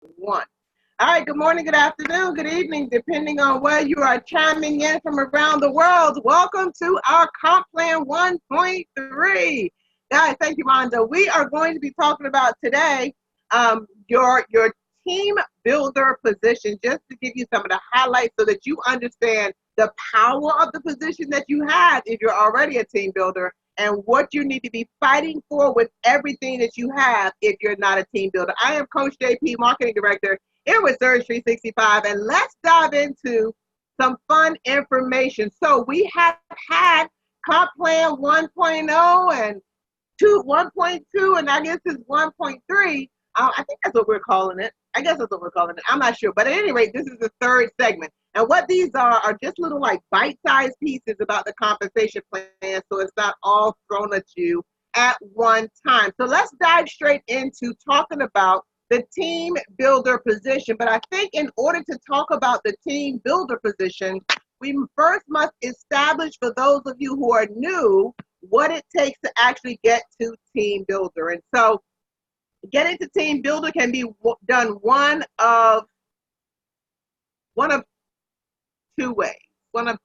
One. All right, good morning, good afternoon, good evening, depending on where you are chiming in from around the world. Welcome to our Comp Plan 1.3. Guys, thank you, Rhonda. We are going to be talking about today your team builder position, just to give you some of the highlights so that you understand the power of the position that you have if you're already a team builder and what you need to be fighting for with everything that you have if you're not a team builder. I am Coach JP, Marketing Director here with Surge 365, and let's dive into some fun information. So we have had Comp Plan 1.0 and 1.2, and I guess it's 1.3. I think that's what we're calling it. I guess that's what we're calling it. I'm not sure. But at any rate, this is the third segment. And what these are just little like bite-sized pieces about the compensation plan, so it's not all thrown at you at one time. So let's dive straight into talking about the team builder position. But I think in order to talk about the team builder position, we first must establish, for those of you who are new, what it takes to actually get to team builder. And so getting to team builder can be done one of two ways, one of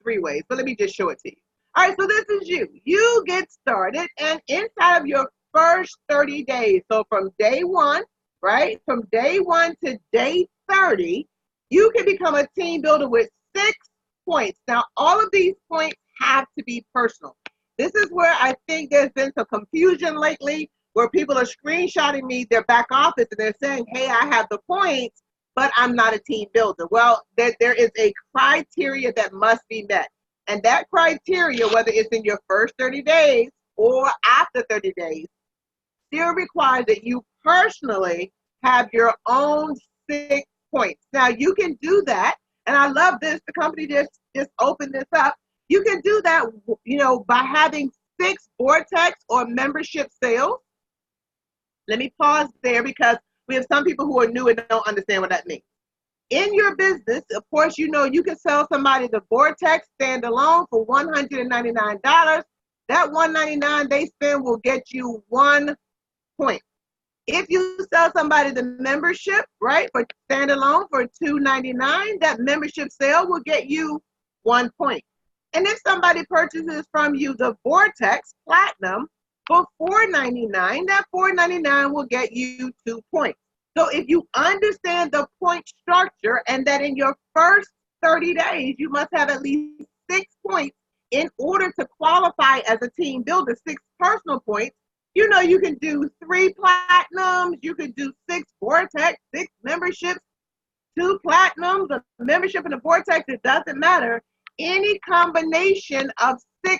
three ways, but let me just show it to you. All right, so this is you get started, and inside of your first 30 days, so from day one, right, from day one to day 30, you can become a team builder with 6 points. Now, all of these points have to be personal. This is where I think there's been some confusion lately, where people are screenshotting me their back office and they're saying, hey, I have the points, but I'm not a team builder. Well, there is a criteria that must be met. And that criteria, whether it's in your first 30 days or after 30 days, still requires that you personally have your own 6 points. Now, you can do that, and I love this. The company just opened this up. You can do that, by having 6 Vortex or membership sales. Let me pause there because we have some people who are new and don't understand what that means. In your business, of course, you can sell somebody the Vortex standalone for $199. That $199 they spend will get you 1 point. If you sell somebody the membership, right, for standalone for $299, that membership sale will get you 1 point. And if somebody purchases from you the Vortex Platinum for $499, that $499 will get you 2 points. So if you understand the point structure and that in your first 30 days, you must have at least 6 points in order to qualify as a team builder, 6 personal points, you can do 3 platinums, you can do 6 Vortex, 6 memberships, 2 platinums, a membership in the Vortex, it doesn't matter. Any combination of 6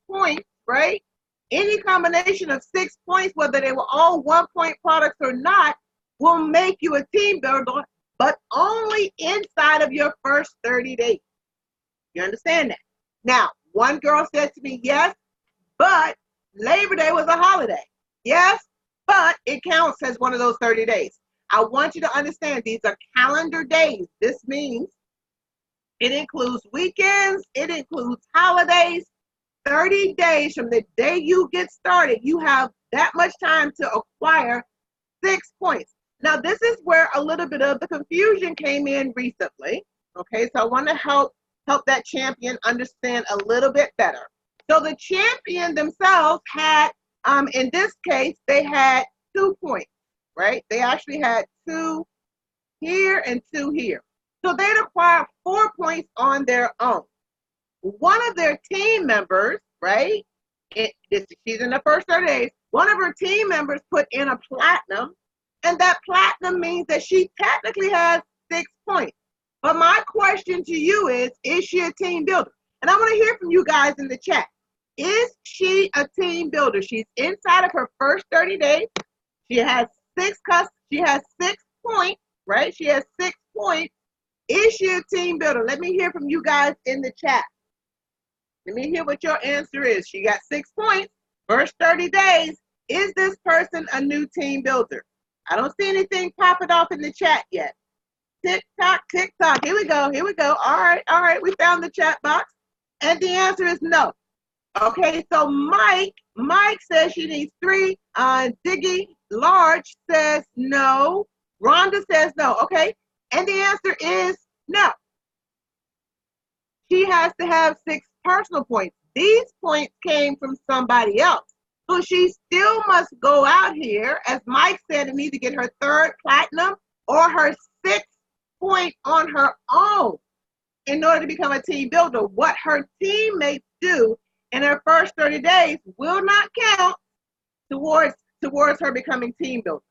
points, right? Any combination of 6 points, whether they were all 1-point products or not, will make you a team builder, but only inside of your first 30 days. You understand that? Now, one girl said to me, yes, but Labor Day was a holiday. Yes, but it counts as one of those 30 days. I want you to understand these are calendar days. This means it includes weekends, it includes holidays. 30 days from the day you get started, you have that much time to acquire 6 points. Now, this is where a little bit of the confusion came in recently. Okay, so I want to help that champion understand a little bit better. So the champion themselves had, in this case, they had 2 points, right? They actually had 2 here and 2 here. So they'd acquire 4 points on their own. One of their team members, right? She's in the first 30 days. One of her team members put in a platinum, and that platinum means that she technically has 6 points. But my question to you is she a team builder? And I want to hear from you guys in the chat. Is she a team builder? She's inside of her first 30 days. She has 6 points, right? She has 6 points. Is she a team builder? Let me hear from you guys in the chat. Let me hear what your answer is. She got 6 points, first 30 days. Is this person a new team builder? I don't see anything popping off in the chat yet. Tick tock, tick tock. Here we go. All right. We found the chat box. And the answer is no. Okay, so Mike says she needs 3. Diggy Large says no. Rhonda says no. Okay. And the answer is no. She has to have 6 personal points. These points came from somebody else. So she still must go out here, as Mike said, and either get her 3rd platinum or her 6th point on her own in order to become a team builder. What her teammates do in her first 30 days will not count towards her becoming team builder.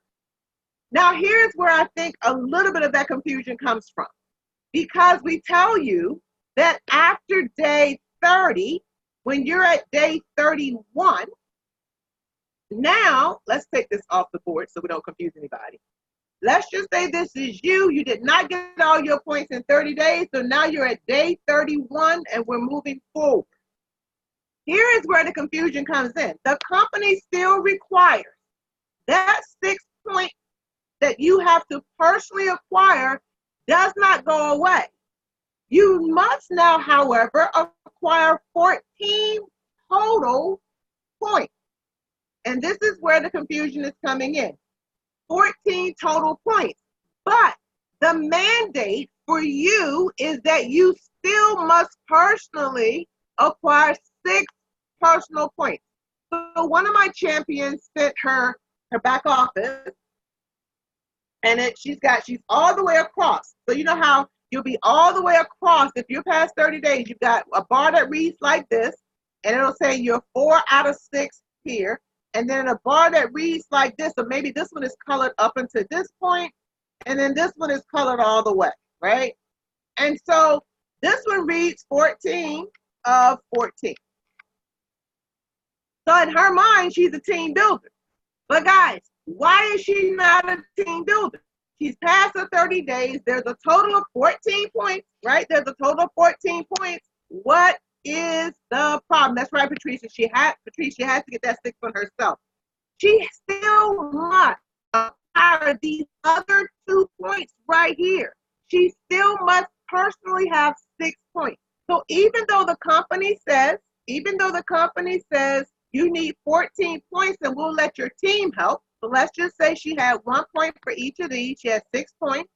Now, here's where I think a little bit of that confusion comes from. Because we tell you that after day 30, when you're at day 31, now, let's take this off the board so we don't confuse anybody. Let's just say this is you. You did not get all your points in 30 days, so now you're at day 31 and we're moving forward. Here is where the confusion comes in. The company still requires that 6 point that you have to personally acquire does not go away. You must now, however, acquire 14 total points. And this is where the confusion is coming in. 14 total points. But the mandate for you is that you still must personally acquire 6 personal points. So one of my champions sent her back office, and she's all the way across. So you know how you'll be all the way across. If you're past 30 days, you've got a bar that reads like this, and it'll say you're 4 out of 6 here. And then a bar that reads like this, so maybe this one is colored up until this point, and then this one is colored all the way, right? And so this one reads 14 of 14. So in her mind, she's a team builder. But guys, why is she not a team builder? She's past her 30 days. There's a total of 14 points, right? There's a total of 14 points. What is the problem? That's right, Patricia. She has to get that 6 on herself. She still must acquire these other 2 points right here. She still must personally have 6 points. So even though the company says you need 14 points and we'll let your team help. So let's just say she had 1 point for each of these. She has 6 points.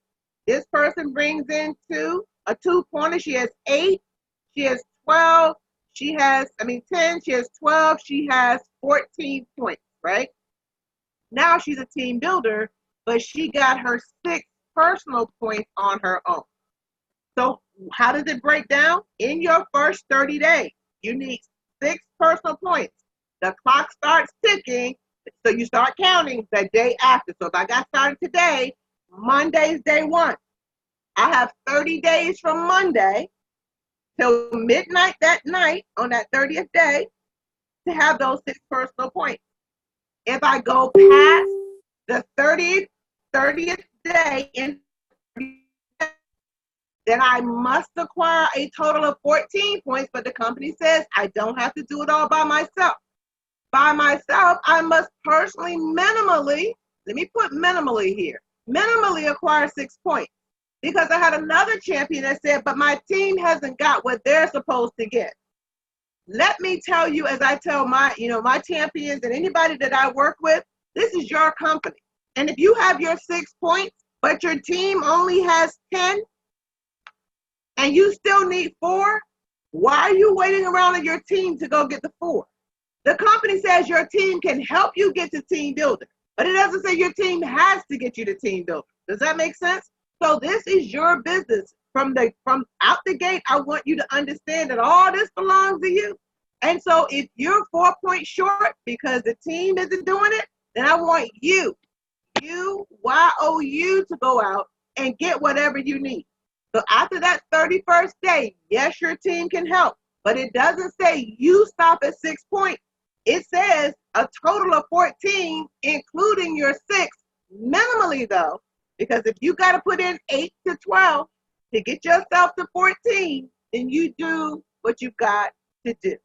This person brings in a 2-pointer. She has 8. She has 12. 10. She has 12. She has 14 points, right? Now she's a team builder, but she got her 6 personal points on her own. So how does it break down? In your first 30 days, you need 6 personal points. The clock starts ticking, so you start counting the day after. So if I got started today, Monday's day 1. I have 30 days from Monday till midnight that night on that 30th day to have those 6 personal points. If I go past the 30th day in, then I must acquire a total of 14 points, but the company says I don't have to do it all by myself. By myself, I must personally minimally, let me put minimally here, minimally acquire 6 points. Because I had another champion that said, but my team hasn't got what they're supposed to get. Let me tell you, as I tell my champions and anybody that I work with, this is your company. And if you have your 6 points, but your team only has 10, and you still need 4, why are you waiting around on your team to go get the 4? The company says your team can help you get to team builder, but it doesn't say your team has to get you to team builder. Does that make sense? So this is your business. From out the gate, I want you to understand that all this belongs to you. And so if you're 4 points short because the team isn't doing it, then I want you, Y-O-U, to go out and get whatever you need. So after that 31st day, yes, your team can help, but it doesn't say you stop at 6 points. It says a total of 14, including your 6, minimally though, because if you got to put in 8 to 12 to get yourself to 14, then you do what you've got to do.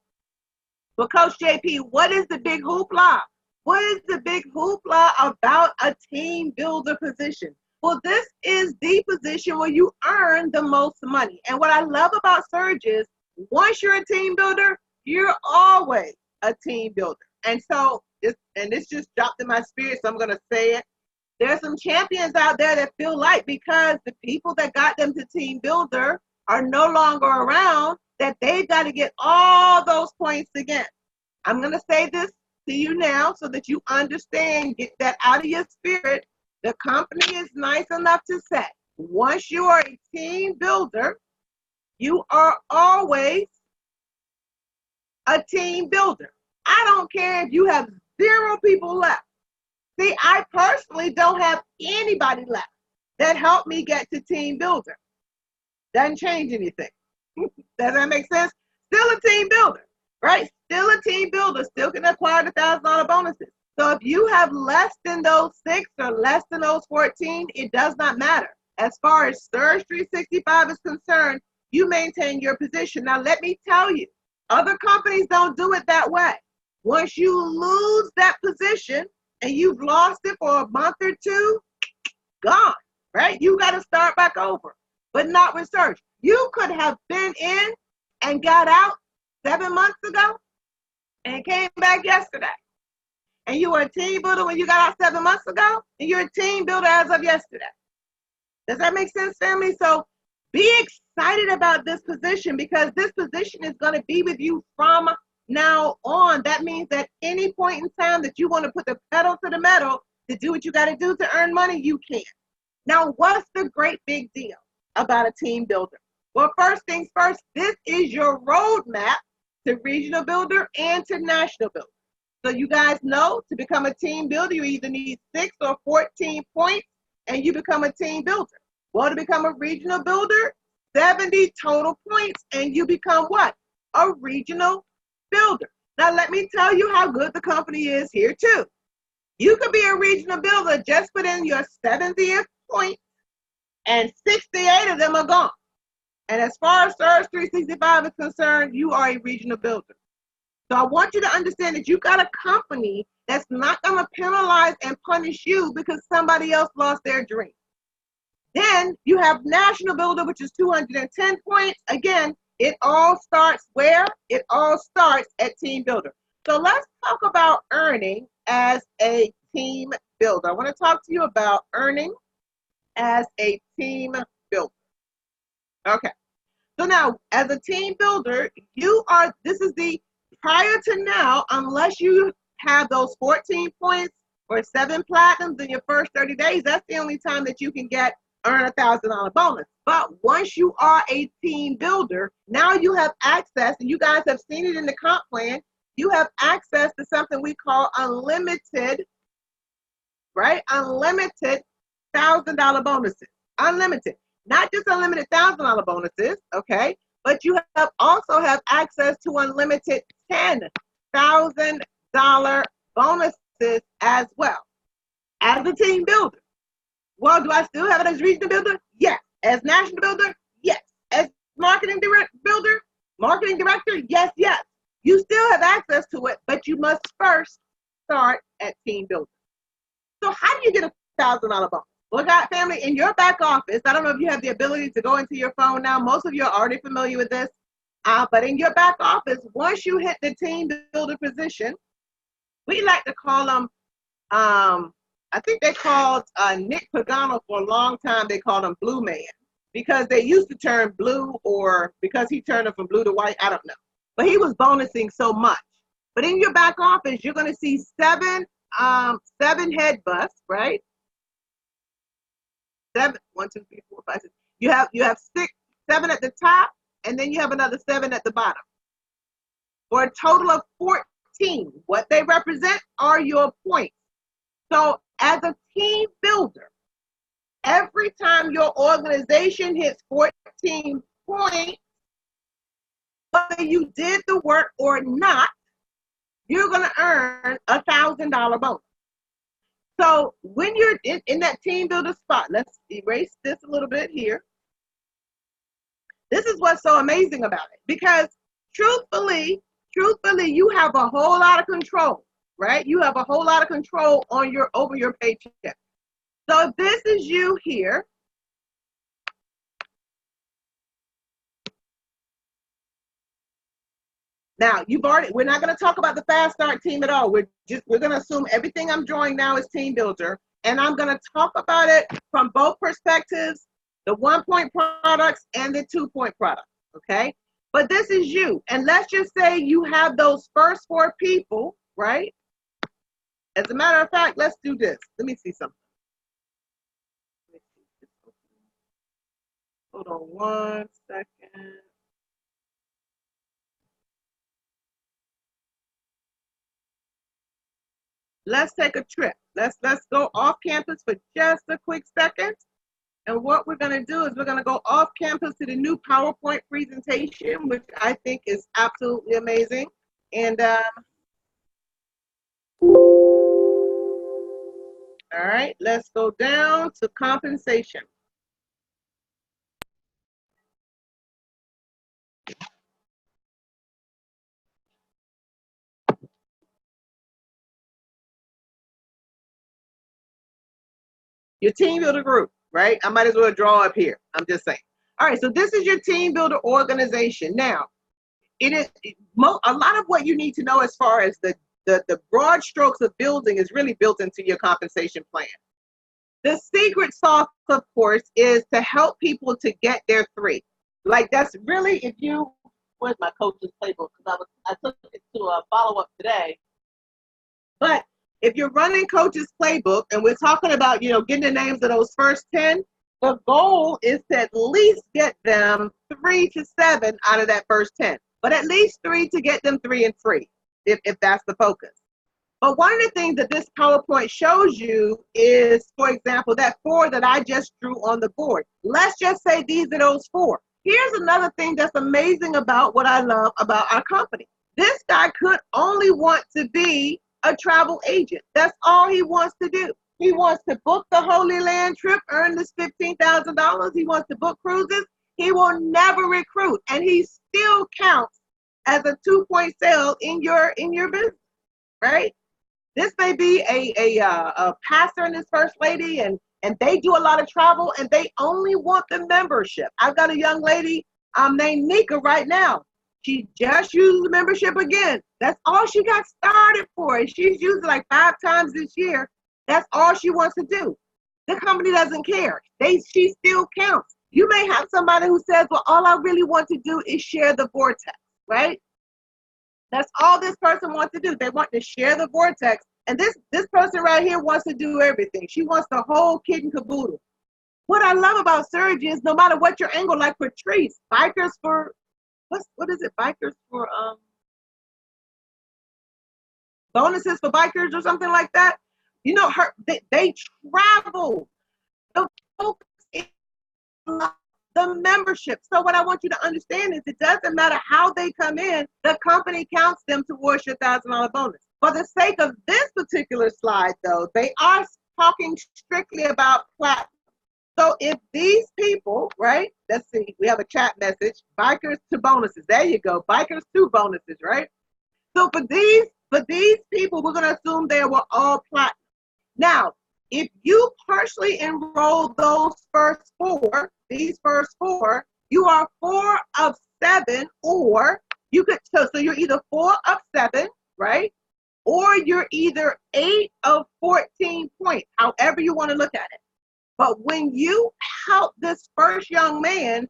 But Coach JP, what is the big hoopla? What is the big hoopla about a team builder position? Well, this is the position where you earn the most money. And what I love about Surge is once you're a team builder, you're always a team builder. And so, this just dropped in my spirit, so I'm going to say it. There's some champions out there that feel like because the people that got them to team builder are no longer around, that they've got to get all those points again. I'm going to say this to you now so that you understand, get that out of your spirit. The company is nice enough to say, once you are a team builder, you are always a team builder. I don't care if you have 0 people left. See, I personally don't have anybody left that helped me get to team builder. Doesn't change anything. Does that make sense? Still a team builder, right? Still a team builder, still can acquire the $1,000 bonuses. So if you have less than those 6 or less than those 14, it does not matter. As far as Surge 365 is concerned, you maintain your position. Now, let me tell you, other companies don't do it that way. Once you lose that position and you've lost it for a month or 2, gone, right? You got to start back over, but not with Surge. You could have been in and got out 7 months ago and came back yesterday. And you were a team builder when you got out 7 months ago, and you're a team builder as of yesterday. Does that make sense, family? So be excited about this position, because this position is going to be with you from now on. That means that any point in time that you want to put the pedal to the metal to do what you got to do to earn money, you can. Now, what's the great big deal about a team builder? Well, first things first, this is your roadmap to regional builder and to national builder. So you guys know, to become a team builder, you either need 6 or 14 points and you become a team builder. Well, to become a regional builder, 70 total points and you become what? A regional builder. Now, let me tell you how good the company is here too. You could be a regional builder, just put in your 70th point and 68 of them are gone. And as far as Surge 365 is concerned, you are a regional builder. So I want you to understand that you got a company that's not going to penalize and punish you because somebody else lost their dream. Then you have national builder, which is 210 points. Again, it all starts where? It all starts at team builder. So let's talk about earning as a team builder. I want to talk to you about earning as a team builder. Okay. So now, as a team builder, this is the prior to now, unless you have those 14 points or 7 platinums in your first 30 days, that's the only time that you can earn a $1,000 bonus. But once you are a team builder, now you have access, and you guys have seen it in the comp plan, you have access to something we call unlimited, right? Unlimited $1,000 bonuses. Unlimited. Not just unlimited $1,000 bonuses, okay? But you also have access to unlimited $10,000 bonuses as well. As a team builder. Well, do I still have it as regional builder? Yes. As national builder? Yes. As marketing director? Yes, yes. You still have access to it, but you must first start at team builder. So how do you get a $1,000 bonus? Well, God, family, in your back office, I don't know if you have the ability to go into your phone now. Most of you are already familiar with this. But in your back office, once you hit the team builder position, we like to call them, I think they called Nick Pagano for a long time, they called him Blue Man, because they used to turn blue, or because he turned it from blue to white, I don't know. But he was bonusing so much. But in your back office, you're going to see seven head busts, right? 7, 1, 2, 3, 4, 5, 6. You have 7 at the top, and then you have another 7 at the bottom, for a total of 14. What they represent are your points. So as a team builder, every time your organization hits 14 points, whether you did the work or not, you're going to earn a $1,000 bonus. So when you're in that team builder spot, let's erase this a little bit here. This is what's so amazing about it, because truthfully, you have a whole lot of control, right? You have a whole lot of control over your paycheck. So if this is you here, now we're not going to talk about the fast start team at all. We're going to assume everything I'm drawing now is team builder. and I'm going to talk about it from both perspectives, the 1-point products and the 2-point products, okay? But this is you. And let's just say you have those first 4 people, right? As a matter of fact, let's do this. Let me see something. Hold on 1 second. Let's take a trip. Let's go off campus for just a quick second. And what we're going to do is we're going to go off campus to the new PowerPoint presentation, which I think is absolutely amazing. And all right, let's go down to compensation. Your team builder group, right? I might as well draw up here. I'm just saying. All right, so this is your team builder organization. Now, it is a lot of what you need to know as far as the broad strokes of building is really built into your compensation plan. The secret sauce, of course, is to help people to get their 3. Like that's really, if you, where's my coach's playbook? Because I took it to a follow-up today. But if you're running coach's playbook and we're talking about, getting the names of those first 10, the goal is to at least get them 3 to 7 out of that first 10, but at least 3 to get them 3 and 3, if that's the focus. But one of the things that this PowerPoint shows you is, for example, that 4 that I just drew on the board. Let's just say these are those 4. Here's another thing that's amazing about what I love about our company. This guy could only want to be a travel agent. That's all he wants to do. He wants to book the Holy Land trip, earn this $15,000. He wants to book cruises. He will never recruit, and he still counts as a 2-point sale in your business, right? This may be a pastor and his first lady, and they do a lot of travel, and they only want the membership. I've got a young lady named Nika right now. She just used the membership again. That's all she got started for. And she's used it like 5 times this year. That's all she wants to do. The company doesn't care. She still counts. You may have somebody who says, well, all I really want to do is share the vortex, right? That's all this person wants to do. They want to share the vortex. And this person right here wants to do everything. She wants the whole kit and caboodle. What I love about Surge is no matter what your angle, like Patrice, Bikers for, what is it? Bikers for, bonuses for bikers or something like that. They travel. The focus is the membership. So what I want you to understand is it doesn't matter how they come in, the company counts them towards your $1,000 bonus. For the sake of this particular slide, though, they are talking strictly about platinum. So if these people, right, let's see, we have a chat message, bikers to bonuses. There you go, bikers to bonuses, right? So for these people, we're going to assume they were all platinum. Now, if you partially enroll those these first 4, you are 4 of 7, or you could, so you're either 4 of 7, right? Or you're either 8 of 14 points, however you want to look at it. But when you help this first young man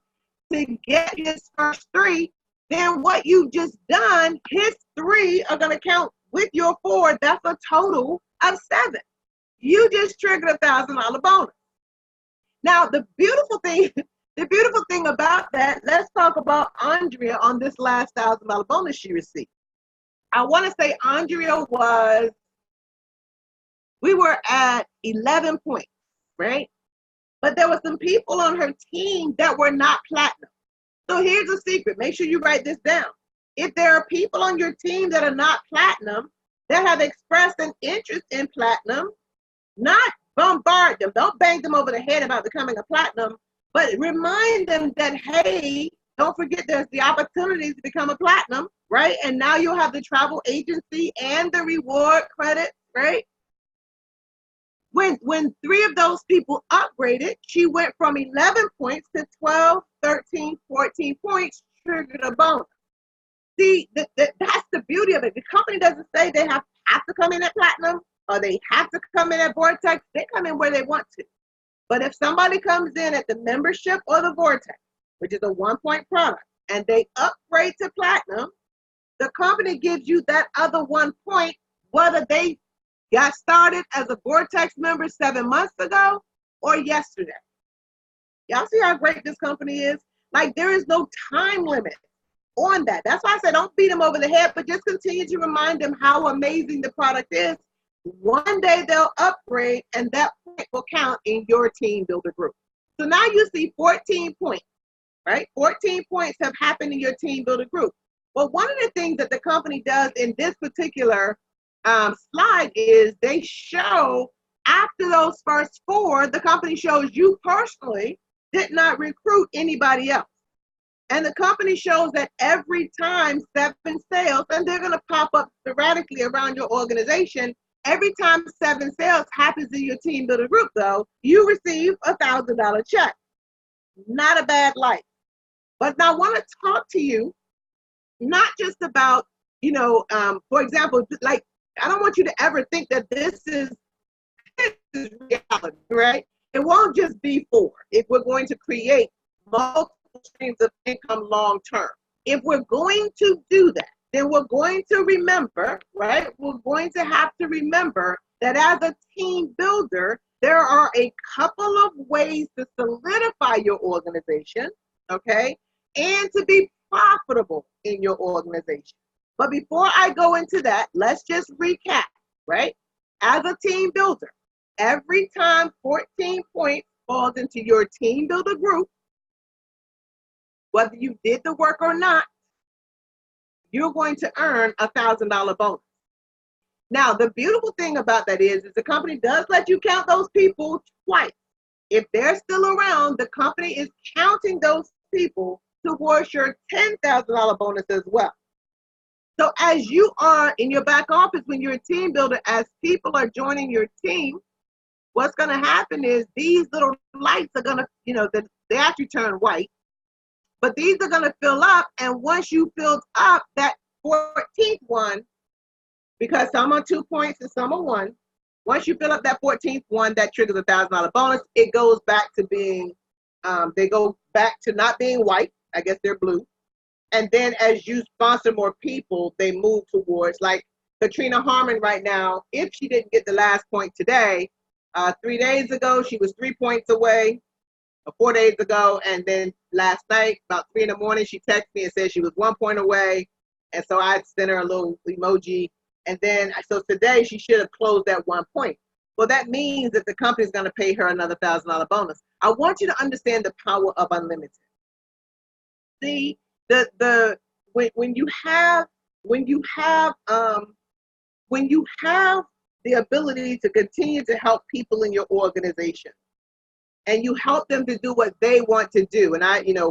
to get his first 3, then what you just done, his 3 are going to count with your 4. That's a total of 7. You just triggered a $1,000 bonus. Now, the beautiful thing about that, let's talk about Andrea on this last $1,000 bonus she received. I want to say Andrea we were at 11 points, right? But there were some people on her team that were not platinum. So here's a secret. Make sure you write this down. If there are people on your team that are not platinum, that have expressed an interest in platinum, not bombard them. Don't bang them over the head about becoming a platinum, but remind them that, hey, don't forget there's the opportunity to become a platinum, right? And now you'll have the travel agency and the reward credit, right? When 3 of those people upgraded, she went from 11 points to 12, 13, 14 points, triggered a bonus. See, that's the beauty of it. The company doesn't say they have to come in at platinum. or they have to come in at Vortex, they come in where they want to. But if somebody comes in at the membership or the Vortex, which is a 1-point product, and they upgrade to platinum, the company gives you that other 1 point, whether they got started as a Vortex member 7 months ago or yesterday. Y'all see how great this company is? Like, there is no time limit on that. That's why I said don't beat them over the head, but just continue to remind them how amazing the product is. One day they'll upgrade, and that point will count in your team builder group. So now you see 14 points, right? 14 points have happened in your team builder group. Well, one of the things that the company does in this particular slide is they show after those first 4, the company shows you personally did not recruit anybody else. And the company shows that every time 7 sales, and they're going to pop up sporadically around your organization, every time 7 sales happens in your team builder group, though, you receive a $1,000 check. Not a bad life. But now I want to talk to you, not just about, for example, like, I don't want you to ever think that this is reality, right? It won't just be 4. If we're going to create multiple streams of income long term, if we're going to do that, then we're going to remember, right? We're going to have to remember that as a team builder, there are a couple of ways to solidify your organization, okay? And to be profitable in your organization. But before I go into that, let's just recap, right? As a team builder, every time 14 points falls into your team builder group, whether you did the work or not, you're going to earn a $1,000 bonus. Now, the beautiful thing about that is the company does let you count those people twice. If they're still around, the company is counting those people towards your $10,000 bonus as well. So as you are in your back office, when you're a team builder, as people are joining your team, what's going to happen is these little lights are going to, they actually turn white, but these are going to fill up. And once you filled up that 14th one, because some are 2 points and some are 1, once you fill up that 14th one, that triggers a $1,000 bonus. It goes back to being, they go back to not being white. I guess they're blue. And then as you sponsor more people, they move towards, like Katrina Harmon right now, if she didn't get the last point today, 3 days ago, she was 3 points away, 4 days ago. And then last night, about 3 in the morning, she texted me and said she was 1 point away. And so I sent her a little emoji. And then, so today she should have closed that 1 point. Well, that means that the company is going to pay her another $1,000 bonus. I want you to understand the power of unlimited. See, when you have the ability to continue to help people in your organization, and you help them to do what they want to do. And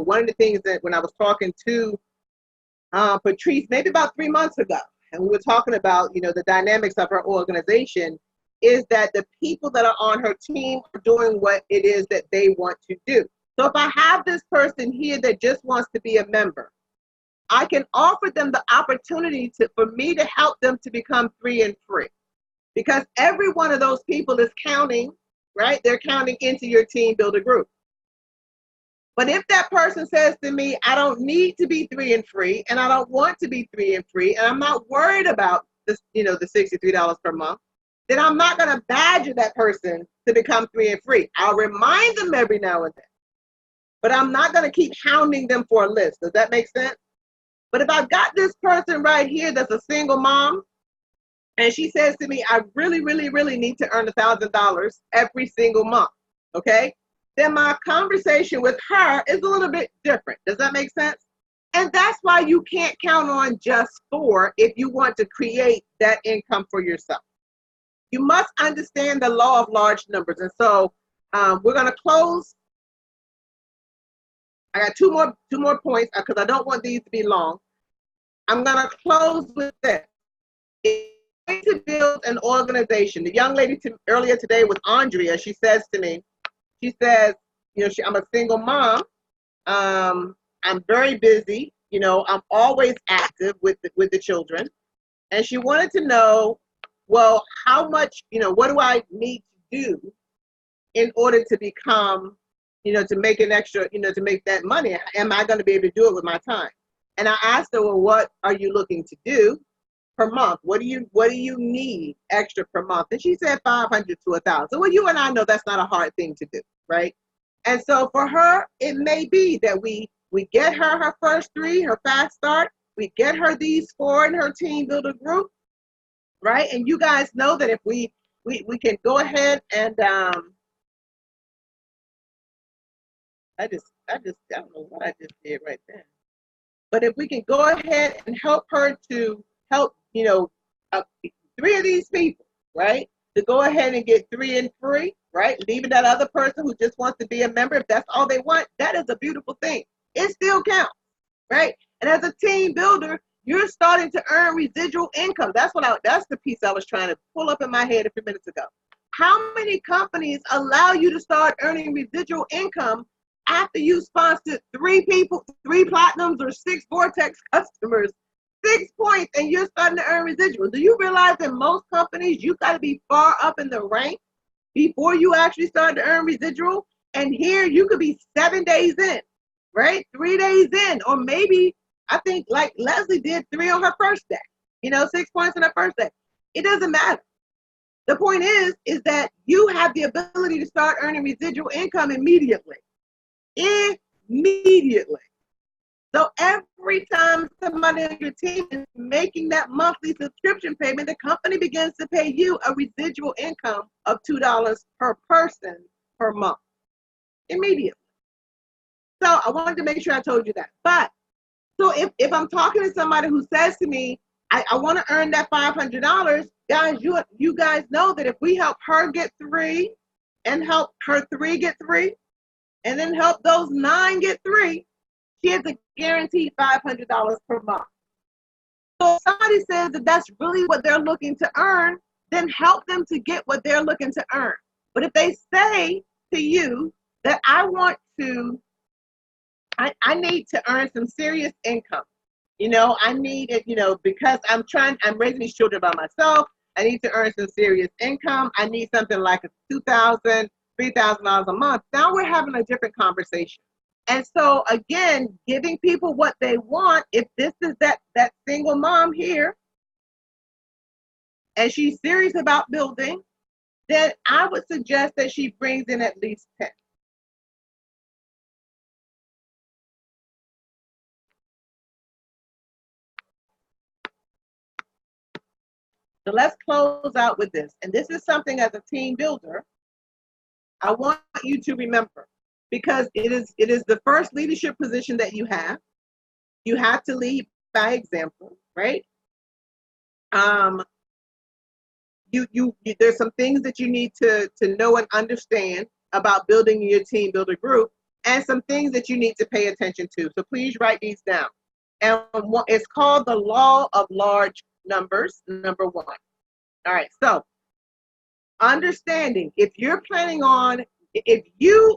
one of the things that when I was talking to Patrice, maybe about 3 months ago, and we were talking about, the dynamics of her organization, is that the people that are on her team are doing what it is that they want to do. So if I have this person here that just wants to be a member, I can offer them the opportunity for me to help them to become 3 and free. Because every one of those people is counting, right? They're counting into your team builder group. But if that person says to me, I don't need to be 3 and free, and I don't want to be 3 and free, and I'm not worried about this, the $63 per month, then I'm not going to badger that person to become 3 and free. I'll remind them every now and then, but I'm not going to keep hounding them for a list. Does that make sense? But if I've got this person right here that's a single mom, and she says to me, I really, really, really need to earn $1,000 every single month, okay? Then my conversation with her is a little bit different. Does that make sense? And that's why you can't count on just 4 if you want to create that income for yourself. You must understand the law of large numbers. And so we're going to close. I got two more points because I don't want these to be long. I'm going to close with this. It's to build an organization. The young lady earlier today with Andrea, she says to me, she says, I'm a single mom. I'm very busy. I'm always active with the children. And she wanted to know well, how much, what do I need to do in order to become, to make an extra, to make that money? Am I going to be able to do it with my time? And I asked her, well, what are you looking to do per month? What do you need extra per month? And she said 500 to 1,000. Well, you and I know that's not a hard thing to do, right? And so for her, it may be that we get her first 3, her fast start. We get her these 4 in her team builder group, right? And you guys know that if we can go ahead and I don't know what I just did right there. But if we can go ahead and help her to help, 3 of these people, right? To go ahead and get 3 and free, right? Leaving that other person who just wants to be a member, if that's all they want, that is a beautiful thing. It still counts, right? And as a team builder, you're starting to earn residual income. That's the piece I was trying to pull up in my head a few minutes ago. How many companies allow you to start earning residual income after you sponsored 3 people, 3 platinums or 6 Vortex customers, 6 points, and you're starting to earn residual? Do you realize that most companies, you got to be far up in the rank before you actually start to earn residual? And here you could be 7 days in, right? 3 days in, or maybe I think like Leslie did 3 on her first day, 6 points on her first day. It doesn't matter. The point is that you have the ability to start earning residual income immediately. Immediately. So every time somebody on your team is making that monthly subscription payment, the company begins to pay you a residual income of $2 per person per month. Immediately. So I wanted to make sure I told you that. But so if I'm talking to somebody who says to me, I want to earn that $500, guys, you guys know that if we help her get 3 and help her 3 get 3, and then help those 9 get 3, she has a guaranteed $500 per month. So if somebody says that that's really what they're looking to earn, then help them to get what they're looking to earn. But if they say to you that I need to earn some serious income, I need it, because I'm raising these children by myself. I need to earn some serious income. I need something like $2,000, $3,000 a month. Now we're having a different conversation. And so again, giving people what they want, if this is that single mom here, and she's serious about building, then I would suggest that she brings in at least 10. So let's close out with this. And this is something as a team builder, I want you to remember, because it is the first leadership position that you have. You have to lead by example, right? There's some things that you need to know and understand about building your team builder group, and some things that you need to pay attention to. So please write these down. And it's called the law of large numbers, number 1. All right, so understanding, if you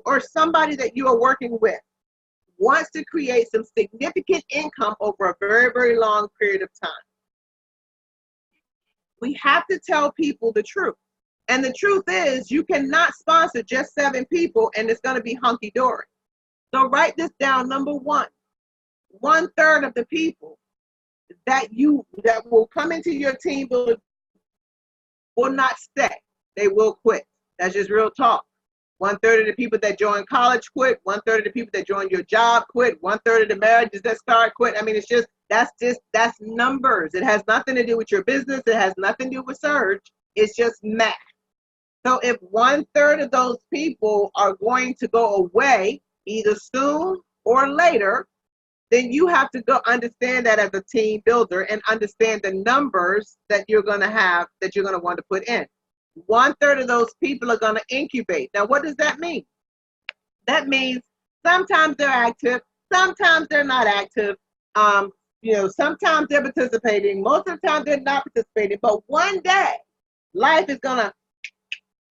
or somebody that you are working with wants to create some significant income over a very, very long period of time, we have to tell people the truth. And the truth is, you cannot sponsor just 7 people and it's going to be hunky-dory. So write this down. Number 1, 1/3 of the people that will come into your team will not stay. They will quit. That's just real talk. 1/3 of the people that join college quit. 1/3 of the people that join your job quit. 1/3 of the marriages that start quit. I mean, that's numbers. It has nothing to do with your business. It has nothing to do with Surge. It's just math. So if 1/3 of those people are going to go away either soon or later, then you have to go understand that as a team builder and understand the numbers that you're going to have, that you're going to want to put in. 1/3 of those people are going to incubate. Now, what does that mean? That means sometimes they're active, sometimes they're not active. Sometimes they're participating, most of the time they're not participating. But one day, life is going to,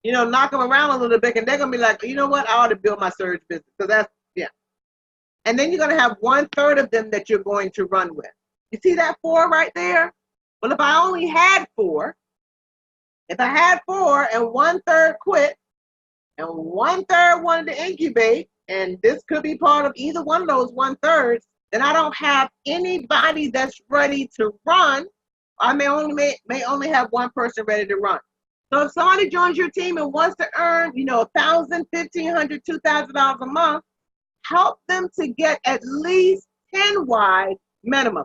knock them around a little bit, and they're going to be like, you know what? I ought to build my Surge business. So that's, yeah. And then you're going to have 1/3 of them that you're going to run with. You see that 4 right there? Well, if I only had 4, If I had 4 and 1/3 quit and 1/3 wanted to incubate, and this could be part of either one of those 1/3s, then I don't have anybody that's ready to run. I may only have one person ready to run. So if somebody joins your team and wants to earn, $1,000, $1,500, $2,000 a month, help them to get at least 10 wide minimum.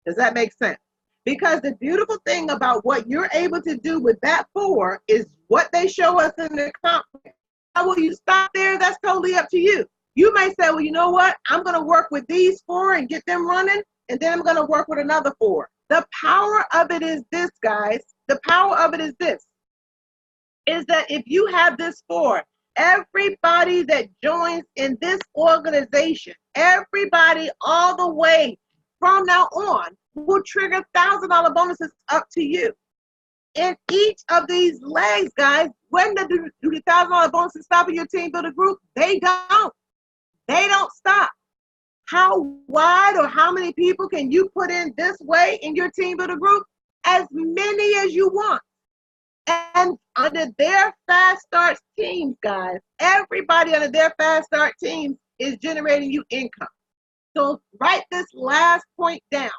Does that make sense? Because the beautiful thing about what you're able to do with that 4 is what they show us in the conference. How will you stop there? That's totally up to you. You may say, well, you know what? I'm going to work with these 4 and get them running, and then I'm going to work with another 4. The power of it is this, guys. The power of it is this, is that if you have this 4, everybody that joins in this organization, everybody all the way from now on will trigger $1,000 bonuses up to you. In each of these legs, guys, when do the $1,000 bonuses stop in your team builder group? They don't. They don't stop. How wide or how many people can you put in this way in your team builder group? As many as you want. And under their fast start teams, guys, everybody under their fast start teams is generating you income. So write this last point down.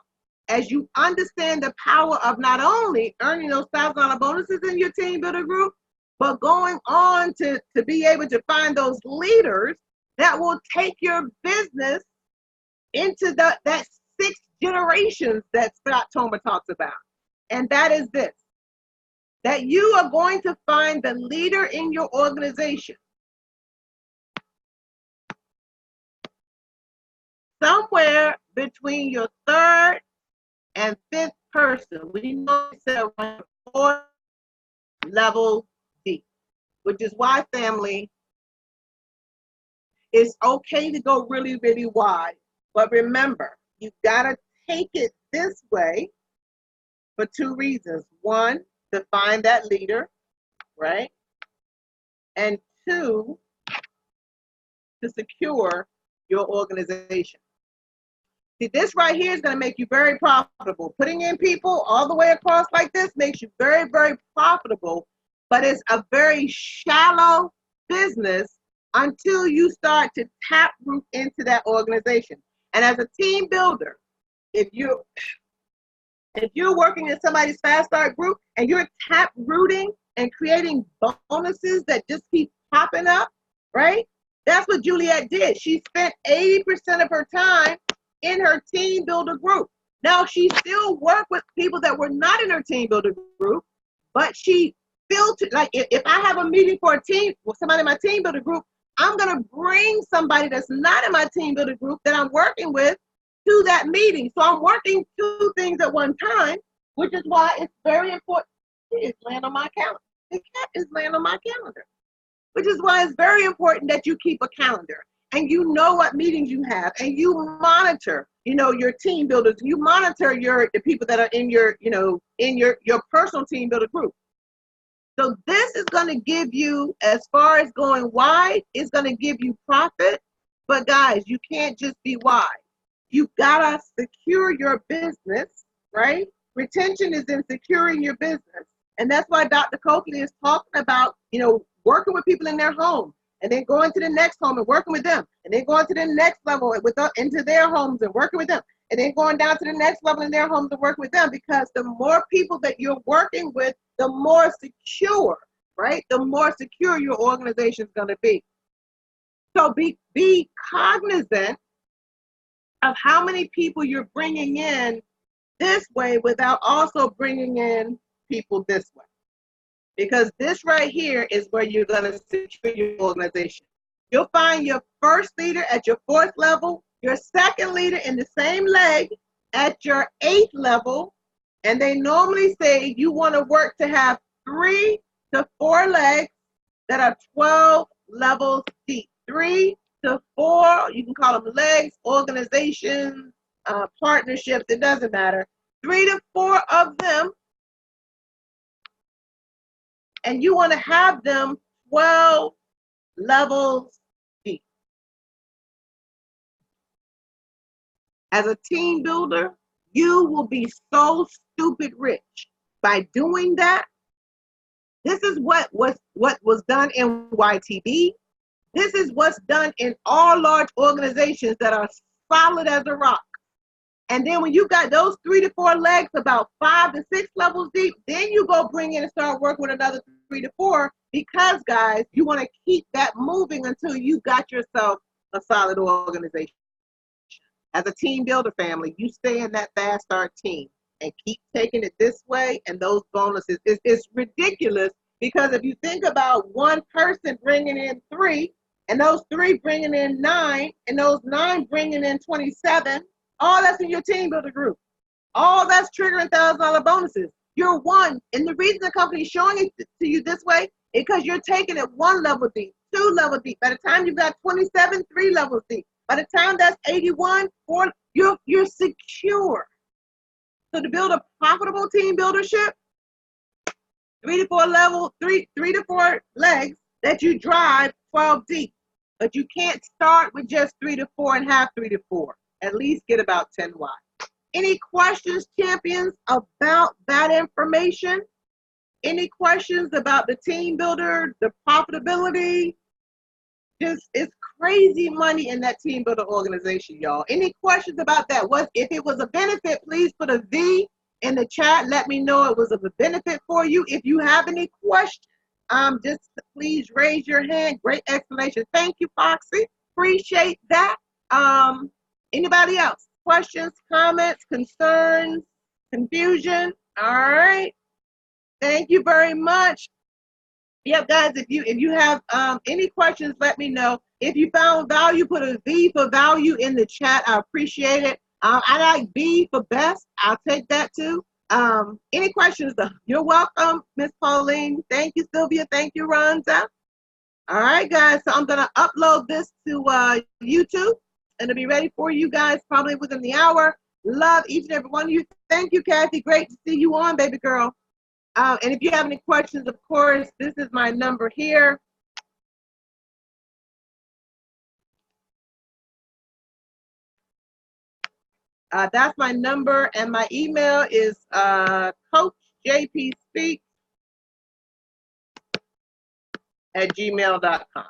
As you understand the power of not only earning those $1,000 bonuses in your team builder group, but going on to be able to find those leaders that will take your business into that 6 generations that Scott Tomer talks about. And that is this, that you are going to find the leader in your organization somewhere between your 3rd and 5th person. We know it's around 4th level deep, which is why, family, it's okay to go really, really wide. But remember, you gotta take it this way for 2 reasons. 1, to find that leader, right? And 2, to secure your organization. See, this right here is going to make you very profitable. Putting in people all the way across like this makes you very, very profitable, but it's a very shallow business until you start to tap root into that organization. And as a team builder, if you're working in somebody's fast start group and you're tap rooting and creating bonuses that just keep popping up, right? That's what Juliet did. She spent 80% of her time in her team builder group. Now, she still worked with people that were not in her team builder group, but she filtered, like if I have a meeting for a team, with somebody in my team builder group, I'm gonna bring somebody that's not in my team builder group that I'm working with to that meeting. So I'm working 2 things at one time, which is why it's very important. It's laying on my calendar. The cat is laying on my calendar, which is why it's very important that you keep a calendar and you know what meetings you have and you monitor, your team builders. You monitor the people that are in your, in your personal team builder group. So this is going to give you, as far as going wide, it's going to give you profit. But guys, you can't just be wide. You gotta secure your business, right? Retention is in securing your business. And that's why Dr. Coakley is talking about, working with people in their home and then going to the next home and working with them and then going to the next level into their homes and working with them and then going down to the next level in their homes and work with them, because the more people that you're working with, the more secure, right? The more secure your organization is going to be. So be cognizant of how many people you're bringing in this way without also bringing in people this way. Because this right here is where you're going to secure your organization. You'll find your first leader at your 4th level, your second leader in the same leg at your 8th level, and they normally say you want to work to have 3 to 4 legs that are 12 levels deep. 3 to 4, you can call them legs, organizations, partnerships, it doesn't matter. 3 to 4 of them, and you want to have them 12 levels deep. As a team builder, you will be so stupid rich by doing that This is what was done in YTB. This is what's done in all large organizations that are solid as a rock. And then when you got those 3 to 4 legs about 5 to 6 levels deep, then you go bring in and start working with another 3 to 4, because guys, you want to keep that moving until you got yourself a solid organization. As a team builder family, you stay in that fast start team and keep taking it this way, and those bonuses, it's ridiculous, because if you think about one person bringing in 3, and those 3 bringing in 9, and those 9 bringing in 27, all that's in your team builder group. All that's triggering $1,000 bonuses. You're one. And the reason the company is showing it to you this way is because you're taking it 1 level deep, 2 level deep. By the time you've got 27, 3 levels deep. By the time that's 81, 4, you're secure. So to build a profitable team buildership, 3 to 4 level, 3 to 4 legs that you drive 12 deep. But you can't start with just 3 to 4 and have 3 to 4. At least get about 10 wide. Any questions, champions, about that information? Any questions about the team builder, the profitability? Just, it's crazy money in that team builder organization, y'all. Any questions about that? If it was a benefit, please put a V in the chat. Let me know it was of a benefit for you. If you have any questions, just please raise your hand. Great explanation. Thank you, Foxy. Appreciate that. Anybody else? Questions, comments, concerns, confusion? All right. Thank you very much. Yep, guys, if you have any questions, let me know. If you found value, put a V for value in the chat. I appreciate it. I like B for best. I'll take that too. Any questions though? You're welcome, Miss Pauline. Thank you, Sylvia. Thank you, Rhonda. All right, guys. So I'm gonna upload this to YouTube, and it'll be ready for you guys probably within the hour. Love each and every one of you. Thank you, Kathy. Great to see you on, baby girl. And if you have any questions, of course, this is my number here. That's my number, and my email is coachjpspeaks@gmail.com.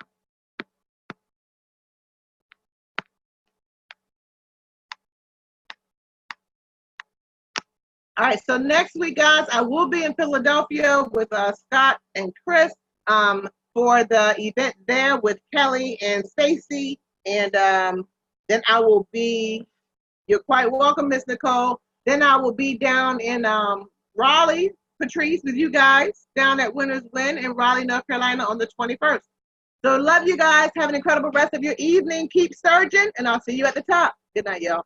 All right, so next week, guys, I will be in Philadelphia with Scott and Chris for the event there with Kelly and Stacy. And then I will be, you're quite welcome, Miss Nicole. Then I will be down in Raleigh, Patrice, with you guys down at Winners Win in Raleigh, North Carolina on the 21st. So love you guys. Have an incredible rest of your evening. Keep surging, and I'll see you at the top. Good night, y'all.